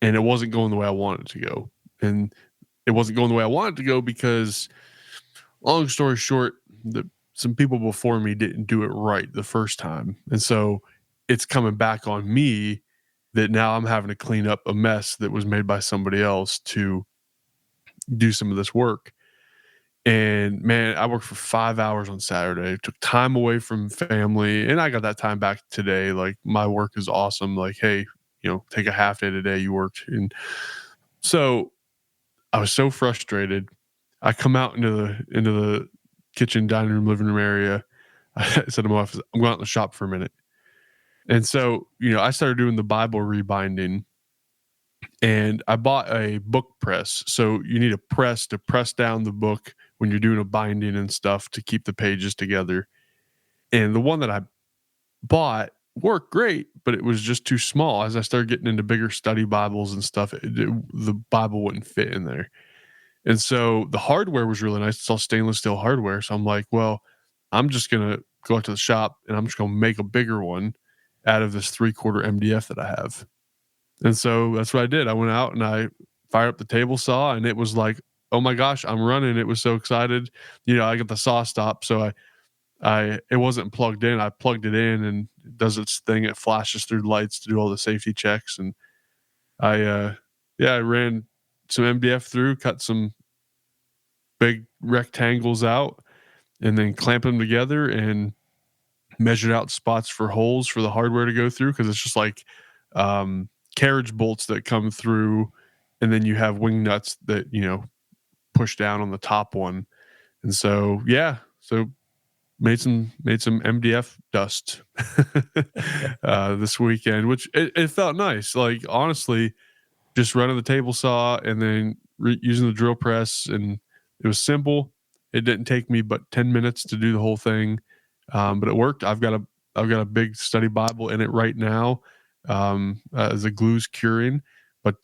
and it wasn't going the way I wanted it to go. And it wasn't going the way I wanted it to go because, long story short, some people before me didn't do it right the first time. And so it's coming back on me that now I'm having to clean up a mess that was made by somebody else to do some of this work. And man, I worked for 5 hours on Saturday, took time away from family, and I got that time back today. Like, my work is awesome. Like, hey, take a half day today, you worked. And so I was so frustrated. I come out into the kitchen, dining room, living room area. I said to my wife, I'm going out in the shop for a minute. And so, I started doing the Bible rebinding, and I bought a book press. So you need a press to press down the book when you're doing a binding and stuff to keep the pages together. And the one that I bought worked great, but it was just too small. As I started getting into bigger study Bibles and stuff, the Bible wouldn't fit in there. And so the hardware was really nice. It's all stainless steel hardware. So I'm like, well, I'm just going to go out to the shop and I'm just going to make a bigger one out of this 3/4 MDF that I have. And so that's what I did. I went out and I fired up the table saw, and it was like, oh my gosh, I'm running. It was so excited. I got the saw stop. So it wasn't plugged in. I plugged it in and it does its thing. It flashes through lights to do all the safety checks. And I ran some MDF through, cut some big rectangles out, and then clamped them together and measured out spots for holes for the hardware to go through. Cause it's just like, carriage bolts that come through, and then you have wing nuts that push down on the top one. And so made some MDF dust this weekend, which it felt nice. Like, honestly, just running the table saw and then using the drill press, and it was simple. It didn't take me but 10 minutes to do the whole thing, but it worked. I've got a big study Bible in it right now. As the glue's curing, but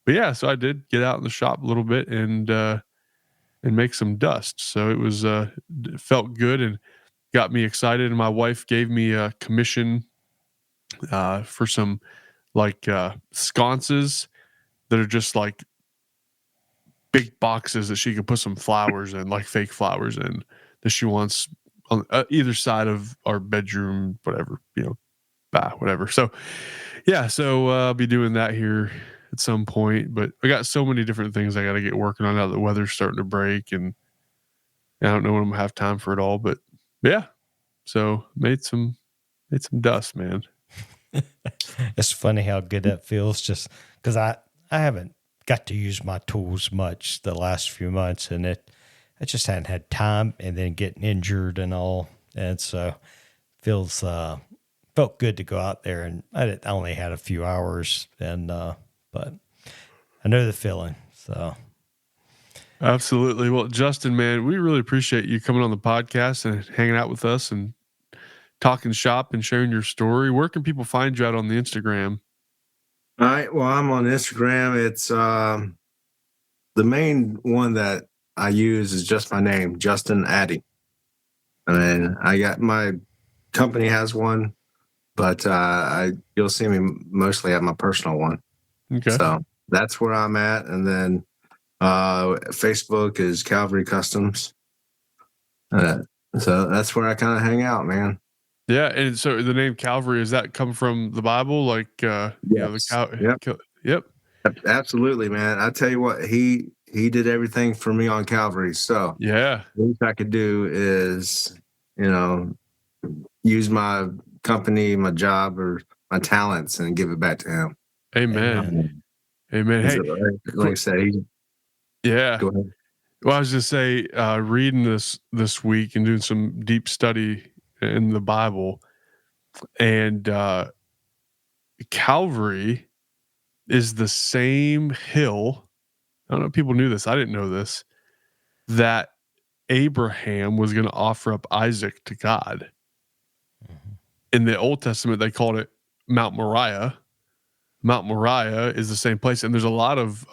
but yeah, so I did get out in the shop a little bit and make some dust. So it was it felt good and got me excited. And my wife gave me a commission for some like sconces that are just like big boxes that she could put some flowers in, like fake flowers in, that she wants on either side of our bedroom, whatever, whatever. So yeah, so I'll be doing that here at some point. But I got so many different things I got to get working on now that the weather's starting to break, and I don't know when I'm gonna have time for it all. But yeah, so made some dust, man. It's funny how good that feels, just because I haven't got to use my tools much the last few months, and I just hadn't had time, and then getting injured and all, and so feels felt good to go out there. And I only had a few hours, and but I know the feeling. So Absolutely. Well, Justin, man, we really appreciate you coming on the podcast and hanging out with us and talking shop and sharing your story. Where can people find you out on the Instagram? All right. Well, I'm on Instagram. It's the main one that I use is just my name, Justin Addy. And I got my company has one, but you'll see me mostly at my personal one. Okay. So that's where I'm at. And then Facebook is Calvary Customs. So that's where I kind of hang out, man. Yeah, and so the name Calvary, does that come from the Bible? Like, Yes. Yep. Absolutely, man. I tell you what, he did everything for me on Calvary. So Yeah. the least I could do is, use my company, my job, or my talents and give it back to him. Amen. Amen. Hey, like I said, yeah. Go ahead. Well, I was just say, reading this week and doing some deep study in the Bible, and Calvary is the same hill. I don't know if people knew this. I didn't know this, that Abraham was going to offer up Isaac to God. Mm-hmm. In the Old Testament, they called it Mount Moriah. Mount Moriah is the same place, and there's a lot of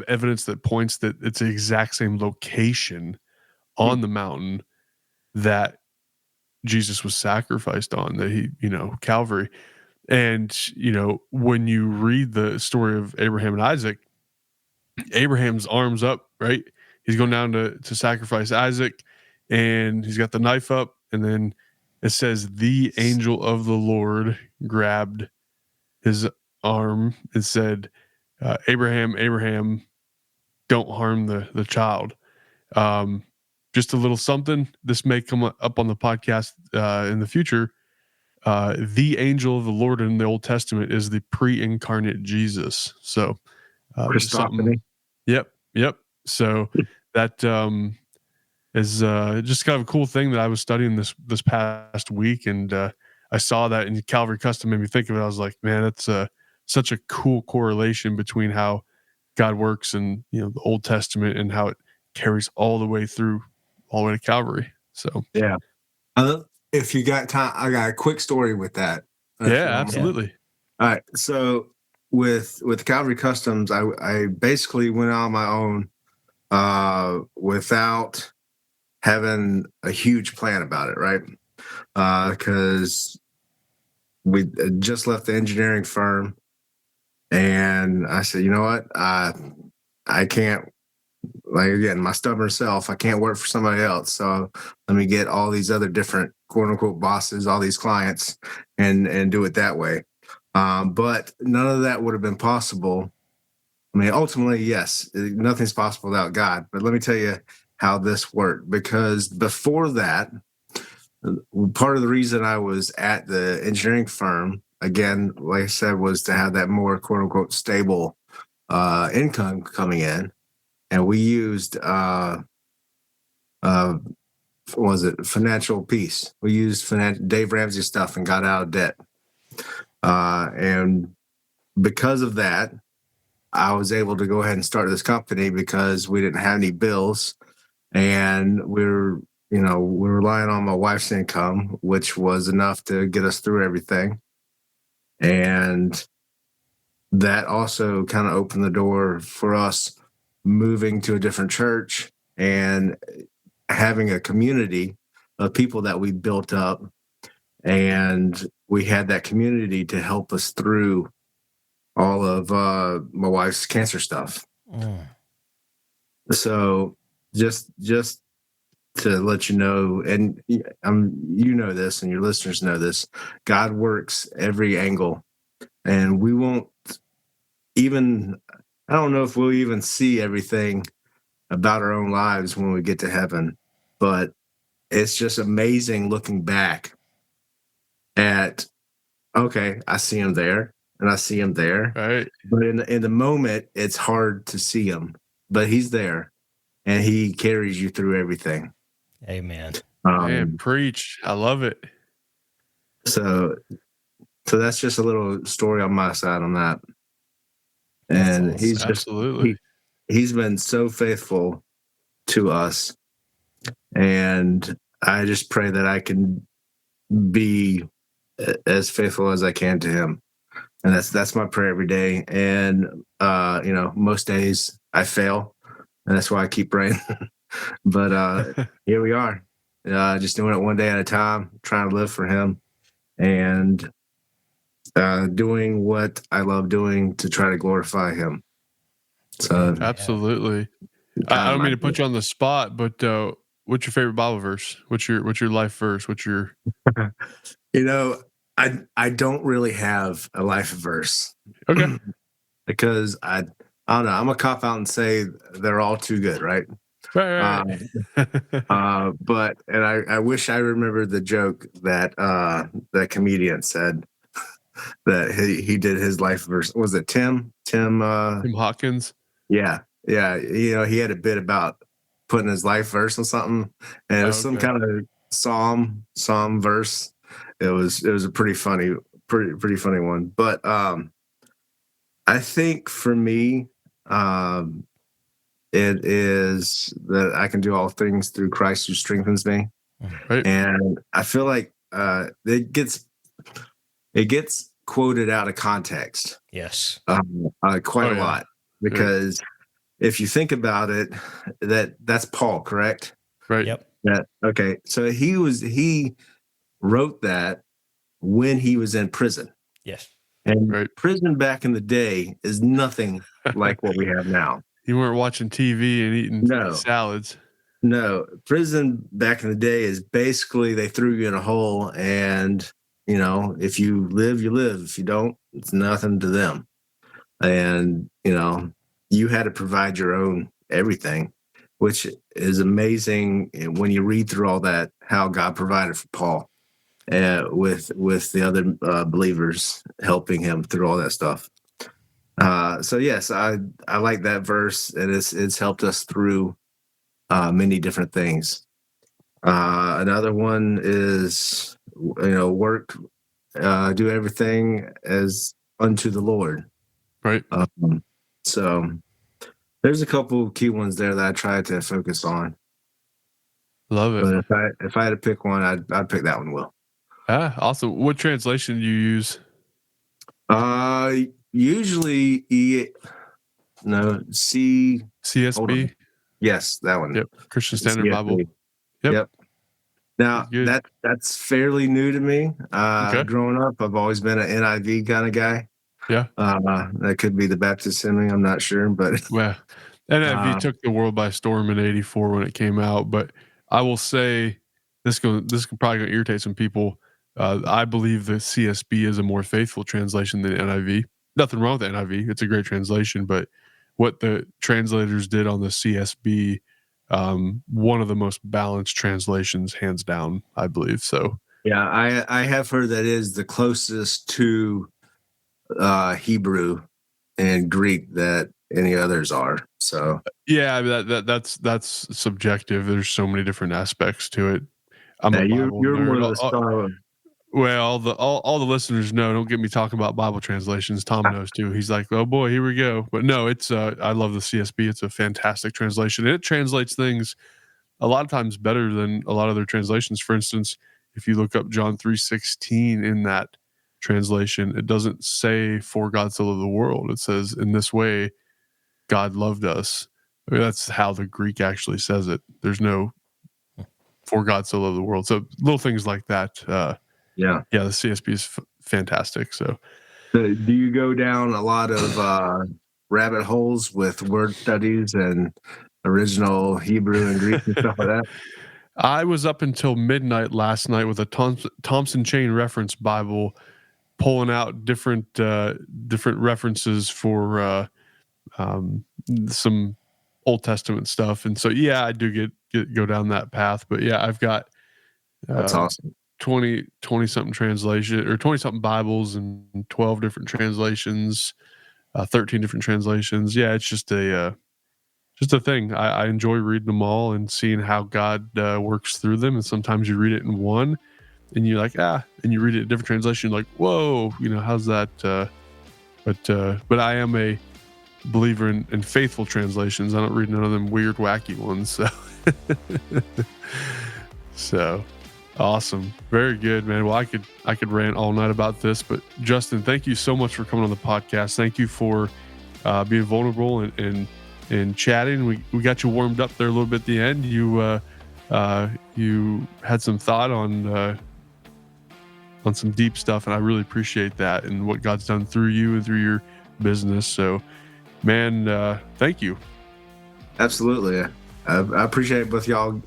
evidence that points that it's the exact same location on the mountain that Jesus was sacrificed on, that he, Calvary. And, when you read the story of Abraham and Isaac, Abraham's arms up, right? He's going down to sacrifice Isaac, and he's got the knife up, and then it says the angel of the Lord grabbed his arm and said, Abraham, Abraham, don't harm the child. Just a little something. This may come up on the podcast in the future. The angel of the Lord in the Old Testament is the pre-incarnate Jesus. So Christophany. Yep. So that is just kind of a cool thing that I was studying this past week, and I saw that in Calvary Custom, made me think of it. I was like, man, that's such a cool correlation between how God works in the Old Testament and how it carries all the way through, all the way to Calvary. So yeah, if you got time, I got a quick story with that. Yeah, absolutely. All right, so with Calvary Customs, I basically went on my own without having a huge plan about it, right? Because we just left the engineering firm, and I said, you know what, I can't, like, again, my stubborn self, I can't work for somebody else. So let me get all these other different quote unquote bosses, all these clients, and do it that way. But none of that would have been possible. I mean, ultimately, yes, nothing's possible without God. But let me tell you how this worked, because before that, part of the reason I was at the engineering firm, again, like I said, was to have that more quote unquote stable income coming in. And we used what was it, Financial Peace. We used Dave Ramsey stuff and got out of debt. And because of that, I was able to go ahead and start this company because we didn't have any bills, and we're relying on my wife's income, which was enough to get us through everything. And that also kind of opened the door for us moving to a different church and having a community of people that we built up. And we had that community to help us through all of my wife's cancer stuff. So just to let you know, and you know this, and your listeners know this, God works every angle, and we won't even, I don't know if we'll even see everything about our own lives when we get to heaven, but it's just amazing looking back at, okay, I see him there and I see him there. Right. But in the moment, it's hard to see him, but he's there and he carries you through everything. Amen. Man, preach. I love it. So that's just a little story on my side on that. And awesome. he's just, absolutely, he's been so faithful to us. And I just pray that I can be as faithful as I can to him. And that's my prayer every day. And most days I fail, and that's why I keep praying. But here we are, just doing it one day at a time, trying to live for him, and doing what I love doing to try to glorify him. So absolutely. I don't mean to put you on the spot, but what's your favorite Bible verse? What's your life verse? What's your I don't really have a life verse. Okay. Because I don't know, I'm a cop out and say they're all too good, right? Right. But I wish I remembered the joke that that comedian said that he did his life verse. Was it Tim Hawkins? Yeah. He had a bit about putting his life verse on something, and it was some kind of psalm verse. It was a pretty funny one. But I think for me, it is that I can do all things through Christ who strengthens me. Right. And I feel like it gets quoted out of context. Yes. Quite a lot, because if you think about it, that's Paul, correct? Right. Yep. Okay. So he wrote that when he was in prison. Yes. And prison back in the day is nothing like what we have now. You weren't watching TV and eating salads. No, prison back in the day is basically they threw you in a hole, and if you live, you live. If you don't, it's nothing to them. And you had to provide your own everything, which is amazing when you read through all that, how God provided for Paul, with the other believers helping him through all that stuff. So yes, I like that verse, and it's helped us through many different things. Another one is, work, do everything as unto the Lord. Right. So there's a couple key ones there that I try to focus on. Love it. But if I had to pick one, I'd pick that one, Will. Awesome. What translation do you use? Usually CSB. Yes, that one. Yep. Christian Standard Bible. Yep. Now that's fairly new to me. Growing up, I've always been an NIV kind of guy. Yeah. That could be the Baptist in me. I'm not sure, but NIV took the world by storm in '84 when it came out. But I will say this could probably irritate some people. I believe the CSB is a more faithful translation than NIV. Nothing wrong with NIV; it's a great translation. But what the translators did on the CSB, one of the most balanced translations, hands down, I believe. So yeah, I have heard that is the closest to Hebrew and Greek that any others are. So yeah, that's subjective. There's so many different aspects to it. I'm a you're Bible nerd. more of the star. Well, all the listeners know. Don't get me talking about Bible translations. Tom knows too. He's like, "Oh boy, here we go." But no, it's I love the CSB. It's a fantastic translation. It translates things a lot of times better than a lot of their translations. For instance, if you look up John 3:16 in that translation, it doesn't say for God so loved the world. It says in this way, God loved us. I mean, that's how the Greek actually says it. There's no for God so loved the world. So little things like that. Yeah. The CSB is fantastic. So do you go down a lot of rabbit holes with word studies and original Hebrew and Greek and stuff like that? I was up until midnight last night with a Thompson Chain Reference Bible, pulling out different references for some Old Testament stuff. And so, yeah, I do go down that path. But yeah, I've got that's awesome. 20 something translation or 20 something Bibles and 12 different translations, 13 different translations. Yeah, it's just a thing. I enjoy reading them all and seeing how God works through them. And sometimes you read it in one and you're like, and you read it in a different translation. You're like, whoa, how's that? But I am a believer in faithful translations. I don't read none of them weird, wacky ones. So awesome. Very good, man. Well, I could rant all night about this, but Justin, thank you so much for coming on the podcast. Thank you for being vulnerable and chatting. We got you warmed up there a little bit at the end. You had some thought on some deep stuff, and I really appreciate that and what God's done through you and through your business. So, man, thank you. Absolutely. I appreciate both y'all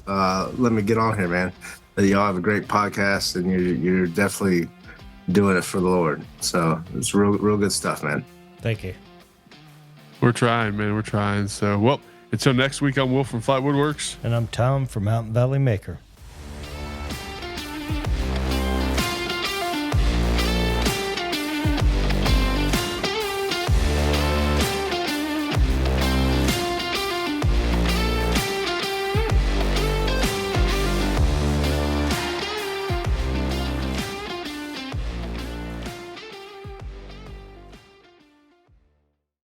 letting me get on here, man. Y'all have a great podcast, and you're definitely doing it for the Lord. So it's real good stuff, man. Thank you. We're trying, man. We're trying. So, well, until next week, I'm Will from Flat Woodworks. And I'm Tom from Mountain Valley Maker.